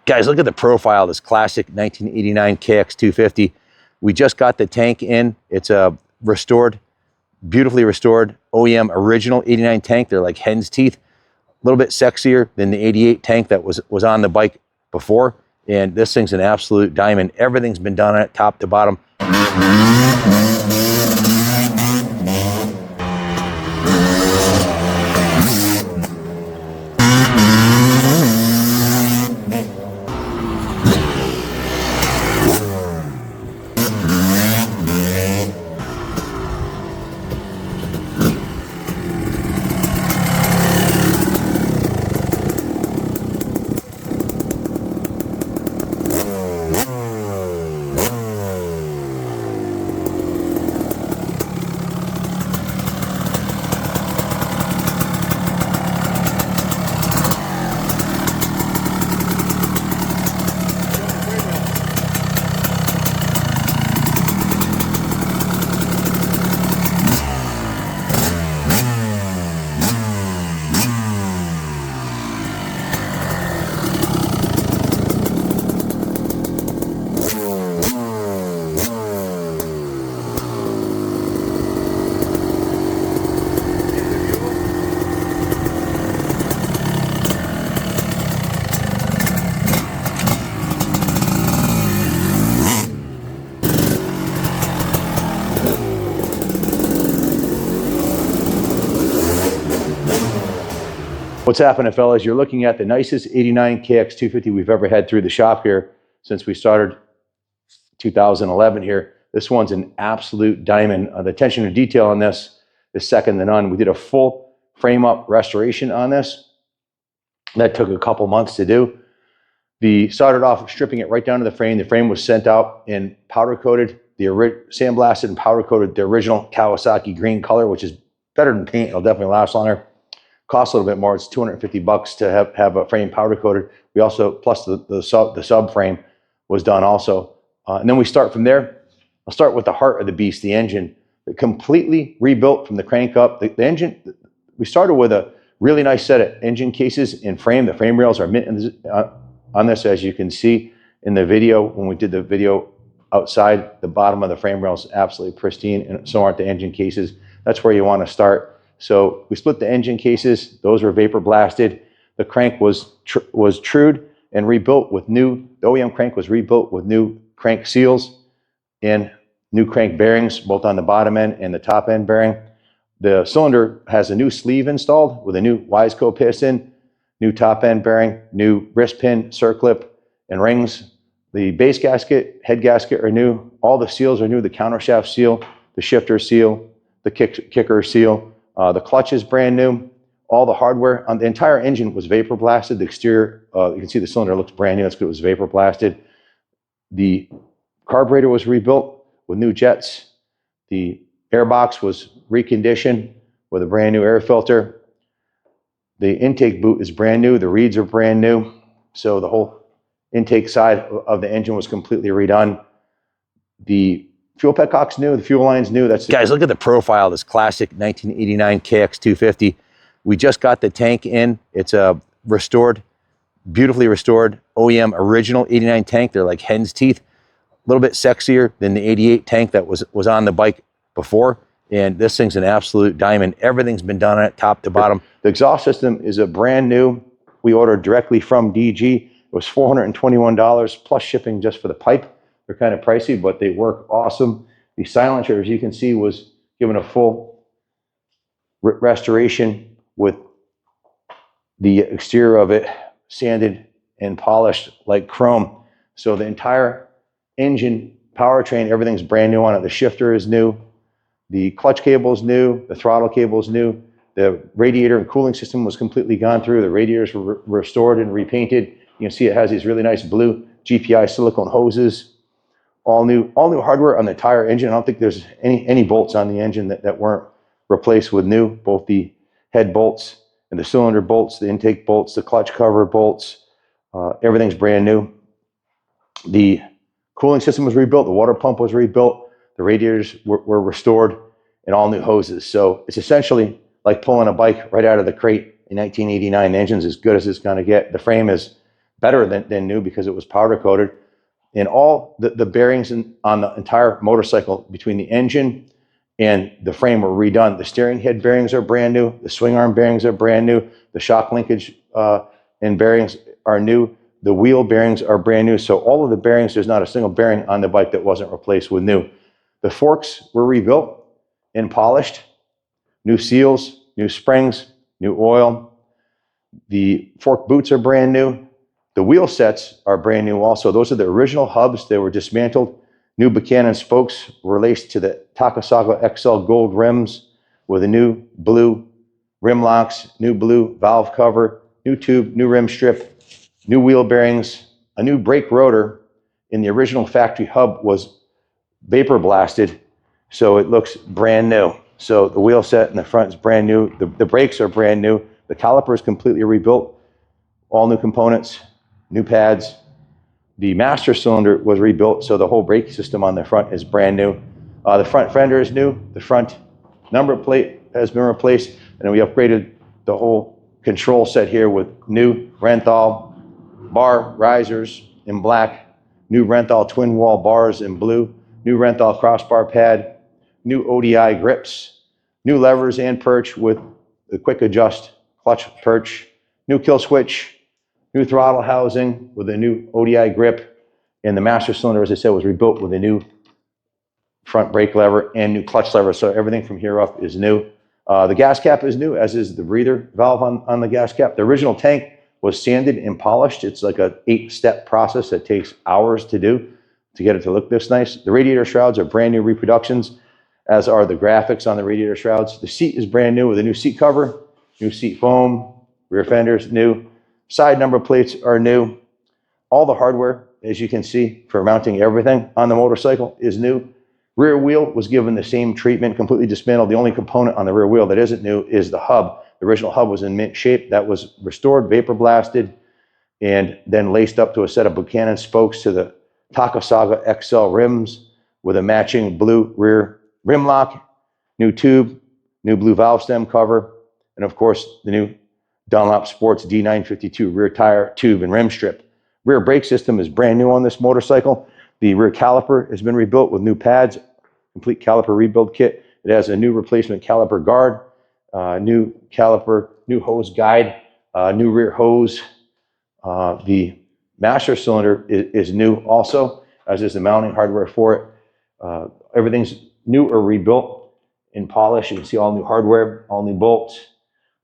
Guys, look at the profile of this classic 1989 KX250. We just got the tank in. It's a restored, beautifully restored OEM original 89 tank. They're like hen's teeth, a little bit sexier than the 88 tank that was on the bike before. And this thing's an absolute diamond. Everything's been done on it, top to bottom. What's happening, fellas? You're looking at the nicest 89 KX250 we've ever had through the shop here since we started 2011 here. This one's an absolute diamond. The attention to detail on this is second to none. We did a full frame up restoration on this. That took a couple months to do. We started off stripping it right down to the frame. The frame was sent out and powder coated, sandblasted and powder coated the original Kawasaki green color, which is better than paint. It'll definitely last longer. Costs a little bit more. It's $250 to have a frame powder coated. We also, plus the sub frame was done also. And then we start from there. I'll start with the heart of the beast, the engine. Completely rebuilt from the crank up. The engine, we started with a really nice set of engine cases and frame. The frame rails are mint on this, as you can see in the video. When we did the video outside, the bottom of the frame rail is absolutely pristine, and so aren't the engine cases. That's where you want to start. So we split the engine cases. Those were vapor blasted. The crank was trued and rebuilt with new, the OEM crank was rebuilt with new crank seals and new crank bearings, both on the bottom end and the top end bearing. The cylinder has a new sleeve installed with a new Wiseco piston, new top end bearing, new wrist pin, circlip, and rings. The base gasket, head gasket are new. All the seals are new. The countershaft seal, the shifter seal, the kicker seal. The clutch is brand new. All the hardware on the entire engine was vapor blasted. The exterior, you can see the cylinder looks brand new. That's good. It was vapor blasted. The carburetor was rebuilt with new jets. The airbox was reconditioned with a brand new air filter. The intake boot is brand new. The reeds are brand new. So the whole intake side of the engine was completely redone. The fuel petcock's new, the fuel line's new. Guys, look at the profile of this classic 1989 KX250. We just got the tank in. It's a restored, beautifully restored OEM original 89 tank. They're like hen's teeth, a little bit sexier than the 88 tank that was on the bike before. And this thing's an absolute diamond. Everything's been done on it, top to bottom. The exhaust system is a brand new. We ordered directly from DG. It was $421 plus shipping just for the pipe. They're kind of pricey, but they work awesome. The silencer, as you can see, was given a full restoration with the exterior of it sanded and polished like chrome. So the entire engine, powertrain, everything's brand new on it. The shifter is new. The clutch cable is new. The throttle cable is new. The radiator and cooling system was completely gone through. The radiators were restored and repainted. You can see it has these really nice blue GPI silicone hoses. All new hardware on the entire engine. I don't think there's any bolts on the engine that weren't replaced with new. Both the head bolts and the cylinder bolts, the intake bolts, the clutch cover bolts, everything's brand new. The cooling system was rebuilt. The water pump was rebuilt. The radiators were restored, and all new hoses. So it's essentially like pulling a bike right out of the crate in 1989. The engine's as good as it's going to get. The frame is better than new because it was powder coated. And all the bearings on the entire motorcycle between the engine and the frame were redone. The steering head bearings are brand new. The swing arm bearings are brand new. The shock linkage and bearings are new. The wheel bearings are brand new. So all of the bearings, there's not a single bearing on the bike that wasn't replaced with new. The forks were rebuilt and polished. New seals, new springs, new oil. The fork boots are brand new. The wheel sets are brand new also. Those are the original hubs. They were dismantled. New Buchanan spokes were laced to the Kawasaki XL Gold rims with a new blue rim locks, new blue valve cover, new tube, new rim strip, new wheel bearings, a new brake rotor. In the original factory hub was vapor blasted, so it looks brand new. So the wheel set in the front is brand new. The brakes are brand new. The caliper is completely rebuilt. All new components, new pads. The master cylinder was rebuilt, so the whole brake system on the front is brand new. The front fender is new. The front number plate has been replaced, and then we upgraded the whole control set here with new Renthal bar risers in black, new Renthal twin wall bars in blue, new Renthal crossbar pad, new ODI grips, new levers and perch with the quick adjust clutch perch, new kill switch, new throttle housing with a new ODI grip, and the master cylinder, as I said, was rebuilt with a new front brake lever and new clutch lever. So everything from here up is new. The gas cap is new, as is the breather valve on the gas cap. The original tank was sanded and polished. It's like an 8-step process that takes hours to do to get it to look this nice. The radiator shrouds are brand new reproductions, as are the graphics on the radiator shrouds. The seat is brand new with a new seat cover, new seat foam, rear fenders new. Side number plates are new. All the hardware, as you can see, for mounting everything on the motorcycle is new. Rear wheel was given the same treatment, completely dismantled. The only component on the rear wheel that isn't new is the hub. The original hub was in mint shape. That was restored, vapor blasted, and then laced up to a set of Buchanan spokes to the Kawasaki XL rims with a matching blue rear rim lock, new tube, new blue valve stem cover, and of course the new Dunlop Sports D952 rear tire, tube, and rim strip. Rear brake system is brand new on this motorcycle. The rear caliper has been rebuilt with new pads, complete caliper rebuild kit. It has a new replacement caliper guard, new caliper, new hose guide, new rear hose. The master cylinder is new also, as is the mounting hardware for it. Everything's new or rebuilt in polish. You can see all new hardware, all new bolts.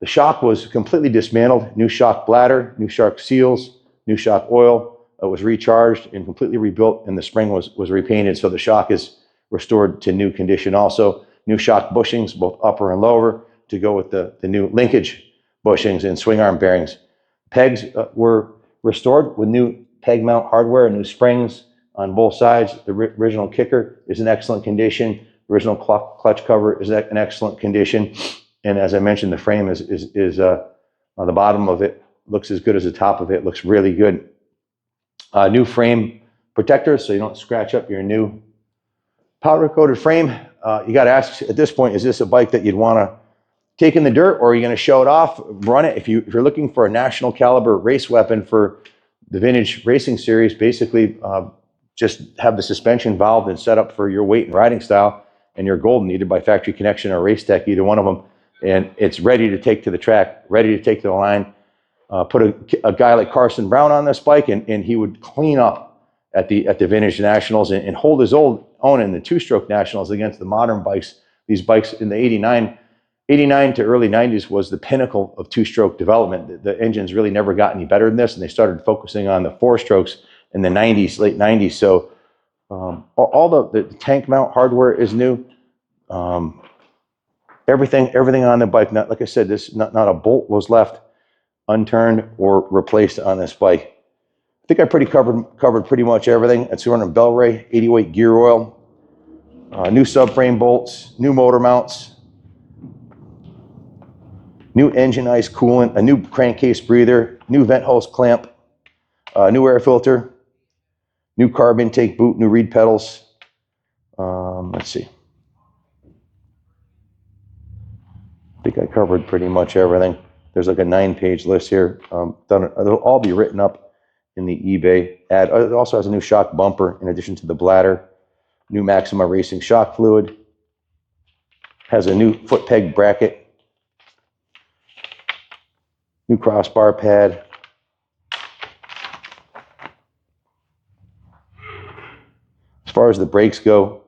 The shock was completely dismantled, new shock bladder, new shock seals, new shock oil. It was recharged and completely rebuilt, and the spring was repainted, so the shock is restored to new condition also. New shock bushings, both upper and lower, to go with the new linkage bushings and swing arm bearings. Pegs were restored with new peg mount hardware and new springs on both sides. The original kicker is in excellent condition. Original clutch cover is in excellent condition. And as I mentioned, the frame is on the bottom of it, looks as good as the top of it, looks really good. New frame protector, so you don't scratch up your new powder coated frame. You got to ask at this point, is this a bike that you'd want to take in the dirt, or are you going to show it off, run it? If you're looking for a national caliber race weapon for the vintage racing series, basically just have the suspension valved and set up for your weight and riding style, and you're golden, either by Factory Connection or Race Tech, either one of them. And it's ready to take to the track, ready to take to the line. Put a guy like Carson Brown on this bike, and he would clean up at the Vintage Nationals and hold his own in the two-stroke Nationals against the modern bikes. These bikes in the 89 to early 90s was the pinnacle of two-stroke development. The engines really never got any better than this, and they started focusing on the four-strokes in the 90s, late 90s. So all the tank mount hardware is new. Everything on the bike, like I said, not a bolt was left unturned or replaced on this bike. I think I covered pretty much everything. It's running Bellray 80-weight gear oil, new subframe bolts, new motor mounts, new engine ice coolant, a new crankcase breather, new vent hose clamp, new air filter, new carb intake boot, new reed pedals. Let's see. I think I covered pretty much everything. There's like a 9-page list here. It'll all be written up in the eBay ad. It also has a new shock bumper in addition to the bladder, new Maxima Racing shock fluid, has a new foot peg bracket, new crossbar pad. As far as the brakes go,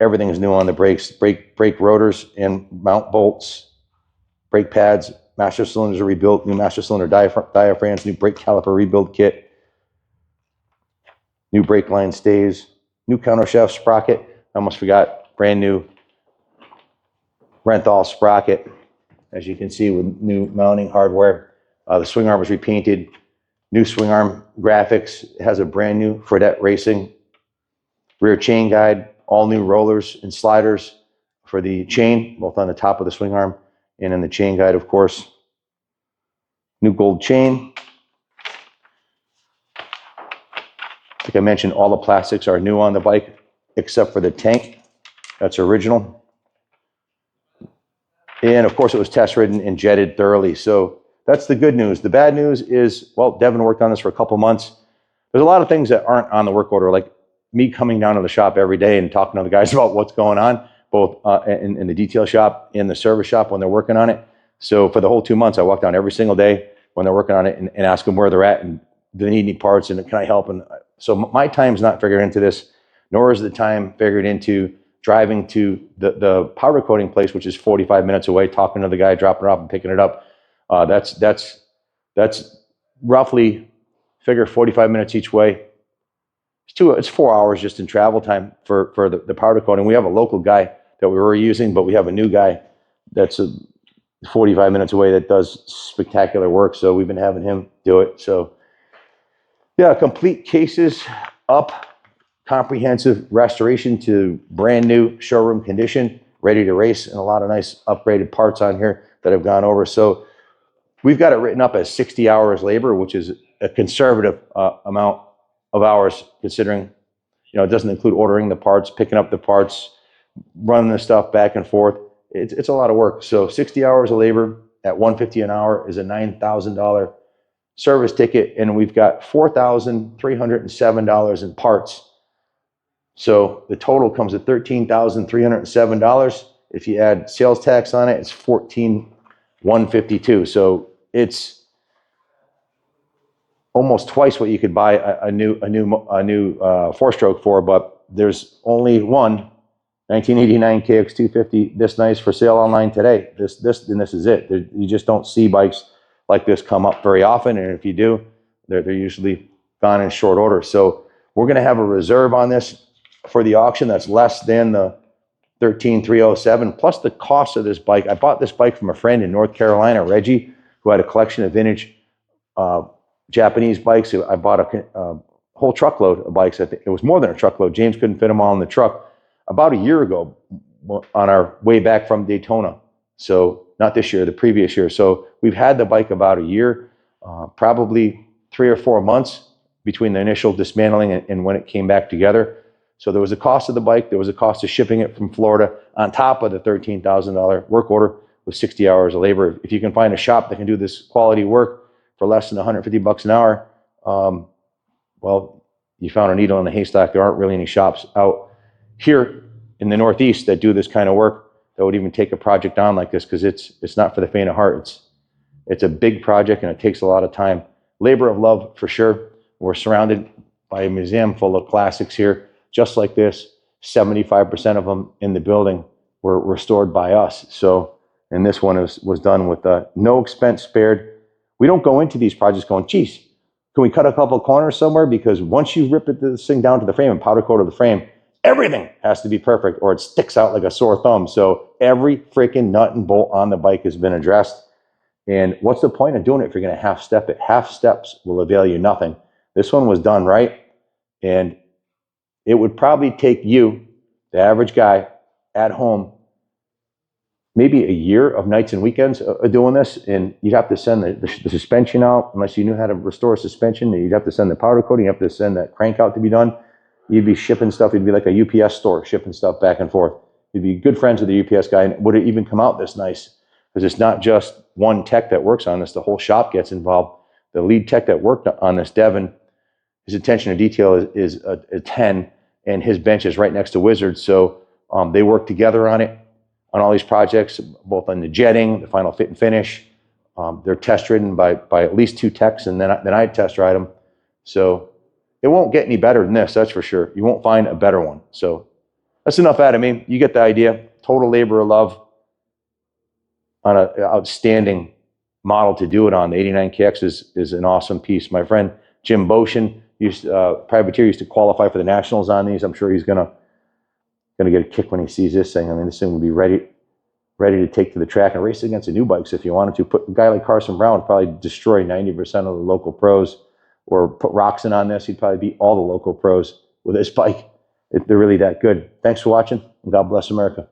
everything is new on the brakes. Brake rotors and mount bolts, brake pads, master cylinders are rebuilt, new master cylinder diaphragms, new brake caliper rebuild kit, new brake line stays, new countershaft sprocket. I almost forgot, brand new Renthal sprocket, as you can see, with new mounting hardware. The swing arm was repainted, new swing arm graphics. It has a brand new Fredette Racing rear chain guide, all new rollers and sliders for the chain, both on the top of the swing arm and in the chain guide, of course. New gold chain. Like I mentioned, all the plastics are new on the bike, except for the tank. That's original. And of course, it was test ridden and jetted thoroughly. So that's the good news. The bad news is, well, Devin worked on this for a couple months. There's a lot of things that aren't on the work order, like me coming down to the shop every day and talking to the guys about what's going on, both in the detail shop and the service shop when they're working on it. So for the whole 2 months, I walk down every single day when they're working on it and ask them where they're at and do they need any parts and can I help? And so my time's not figured into this, nor is the time figured into driving to the powder coating place, which is 45 minutes away, talking to the guy, dropping it off and picking it up. That's roughly, figure 45 minutes each way. It's 4 hours just in travel time for the powder coating. We have a local guy that we were using, but we have a new guy that's 45 minutes away that does spectacular work. So we've been having him do it. So yeah, complete cases up, comprehensive restoration to brand new showroom condition, ready to race, and a lot of nice upgraded parts on here that have gone over. So we've got it written up as 60 hours labor, which is a conservative amount of hours, considering, it doesn't include ordering the parts, picking up the parts, running the stuff back and forth. It's a lot of work. So 60 hours of labor at $150 an hour is a $9,000 service ticket, and we've got $4,307 in parts. So the total comes at $13,307. If you add sales tax on it, it's $14,152. So it's almost twice what you could buy a new four-stroke for, but there's only one 1989 KX250 this nice for sale online today. This is it. You just don't see bikes like this come up very often, and if you do, they're usually gone in short order. So we're going to have a reserve on this for the auction that's less than the $13,307 plus the cost of this bike. I bought this bike from a friend in North Carolina, Reggie, who had a collection of vintage Japanese bikes. I bought a whole truckload of bikes. I think it was more than a truckload. James couldn't fit them all in the truck about a year ago on our way back from Daytona. So not this year, the previous year. So we've had the bike about a year, probably 3 or 4 months between the initial dismantling and when it came back together. So there was a cost of the bike. There was a cost of shipping it from Florida on top of the $13,000 work order with 60 hours of labor. If you can find a shop that can do this quality work for less than $150 an hour, well, you found a needle in a haystack. There aren't really any shops out here in the Northeast that do this kind of work that would even take a project on like this, because it's not for the faint of heart. It's a big project and it takes a lot of time. Labor of love for sure. We're surrounded by a museum full of classics here, just like this. 75% of them in the building were restored by us. So, and this one was done with no expense spared. We don't go into these projects going, geez, can we cut a couple corners somewhere? Because once you rip this thing down to the frame and powder coat of the frame, everything has to be perfect or it sticks out like a sore thumb. So every freaking nut and bolt on the bike has been addressed. And what's the point of doing it if you're going to half step it? Half steps will avail you nothing. This one was done right. And it would probably take you, the average guy at home, maybe a year of nights and weekends of doing this. And you'd have to send the suspension out, unless you knew how to restore suspension. You'd have to send the powder coating. You have to send that crank out to be done. You'd be shipping stuff. You'd be like a UPS store, shipping stuff back and forth. You'd be good friends with the UPS guy. And would it even come out this nice? Because it's not just one tech that works on this. The whole shop gets involved. The lead tech that worked on this, Devin, his attention to detail is a 10, and his bench is right next to Wizard's. So they work together on it, on all these projects, both on the jetting, the final fit and finish. They're test ridden by at least 2 techs, and then I test ride them. So it won't get any better than this, that's for sure. You won't find a better one. So that's enough out of me. You get the idea. Total labor of love on an outstanding model to do it on. The 89 KX is an awesome piece. My friend Jim Boshin, privateer, used to qualify for the nationals on these. I'm sure he's gonna get a kick when he sees this thing. I mean, this thing will be ready to take to the track and race against the new bikes if you wanted to. Put a guy like Carson Brown would probably destroy 90% of the local pros, or put Roxon on this, he'd probably beat all the local pros with this bike. They're really that good. Thanks for watching, and God bless America.